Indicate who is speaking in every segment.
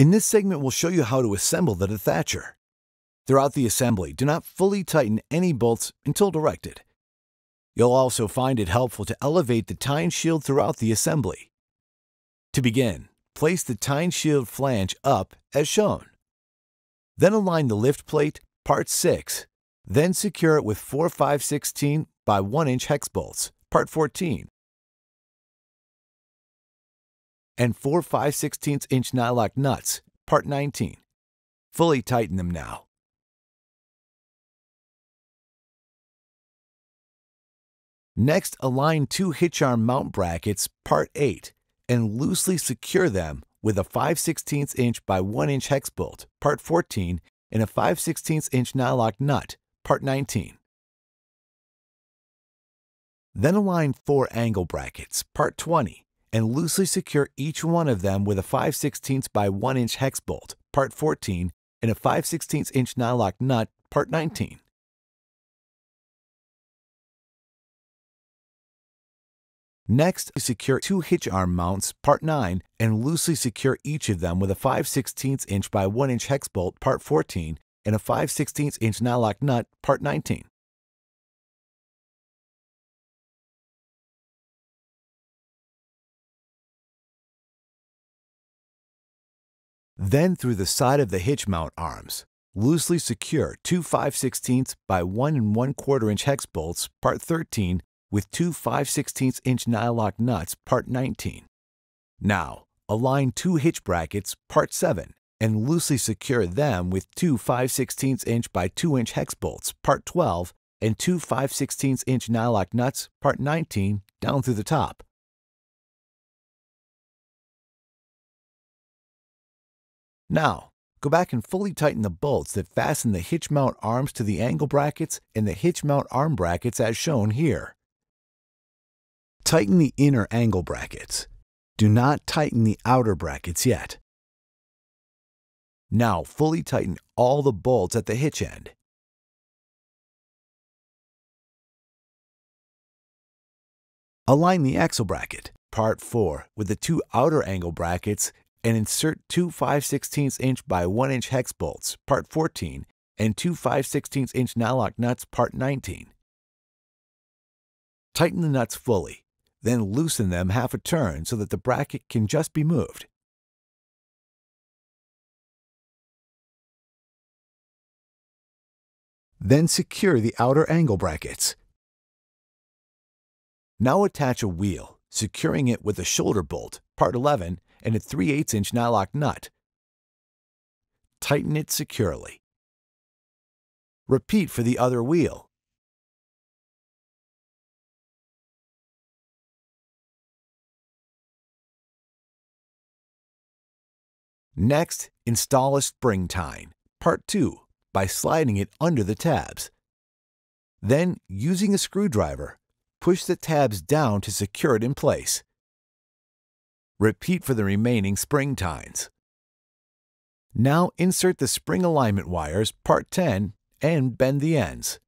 Speaker 1: In this segment, we'll show you how to assemble the Dethatcher. Throughout the assembly, do not fully tighten any bolts until directed. You'll also find it helpful to elevate the Tine Shield throughout the assembly. To begin, place the Tine Shield flange up as shown. Then align the lift plate, part 6. Then secure it with 4 5/16 by 1 inch hex bolts, part 14. And 4 5/16 inch nylock nuts, part 19. Fully tighten them now. Next, align 2 hitch arm mount brackets, part 8, and loosely secure them with a 5/16 inch by 1 inch hex bolt, part 14, and a 5/16 inch nylock nut, part 19. Then align 4 angle brackets, part 20, and loosely secure each one of them with a 5/16 by 1 inch hex bolt, part 14, and a 5/16 inch nylock nut, part 19. Next, secure 2 hitch arm mounts, part 9, and loosely secure each of them with a 5/16 inch by 1 inch hex bolt, part 14, and a 5/16 inch nylock nut, part 19. Then through the side of the hitch mount arms, loosely secure 2 5/16 by 1 1/4 inch hex bolts, part 13, with 2 5/16 inch nylock nuts, part 19. Now, align 2 hitch brackets, part 7, and loosely secure them with 2 5/16 inch by 2 inch hex bolts, part 12, and 2 5/16 inch nylock nuts, part 19, down through the top. Now, go back and fully tighten the bolts that fasten the hitch mount arms to the angle brackets and the hitch mount arm brackets as shown here. Tighten the inner angle brackets. Do not tighten the outer brackets yet. Now fully tighten all the bolts at the hitch end. Align the axle bracket, part 4, with the 2 outer angle brackets and insert 2 5/16 inch by 1 inch hex bolts, part 14, and 2 5/16 inch nylock nuts, part 19. Tighten the nuts fully, then loosen them half a turn so that the bracket can just be moved. Then secure the outer angle brackets. Now attach a wheel, securing it with a shoulder bolt, part 11, and a 3/8 inch nylock nut. Tighten it securely. Repeat for the other wheel. Next, install a spring tine, part 2, by sliding it under the tabs. Then, using a screwdriver, push the tabs down to secure it in place. Repeat for the remaining spring tines. Now insert the spring alignment wires, part 10, and bend the ends.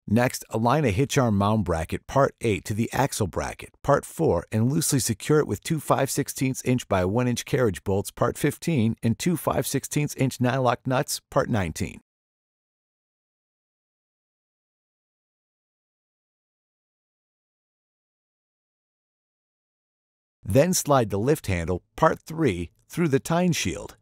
Speaker 1: Next, align a hitch arm mount bracket, part 8, to the axle bracket, part 4, and loosely secure it with 2 5/16 inch by 1 inch carriage bolts, part 15, and 2 5/16 inch nylock nuts, part 19. Then slide the lift handle, part 3, through the Tine Shield.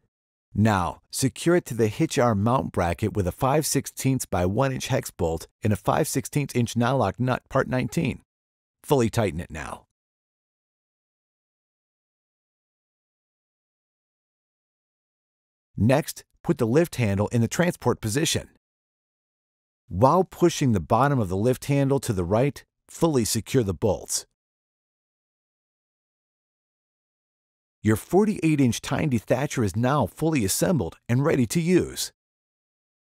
Speaker 1: Now, secure it to the hitch arm mount bracket with a 5/16 by 1 inch hex bolt and a 5/16 inch nylock nut, part 19. Fully tighten it now. Next, put the lift handle in the transport position. While pushing the bottom of the lift handle to the right, fully secure the bolts. Your 48 inch Tine Dethatcher is now fully assembled and ready to use.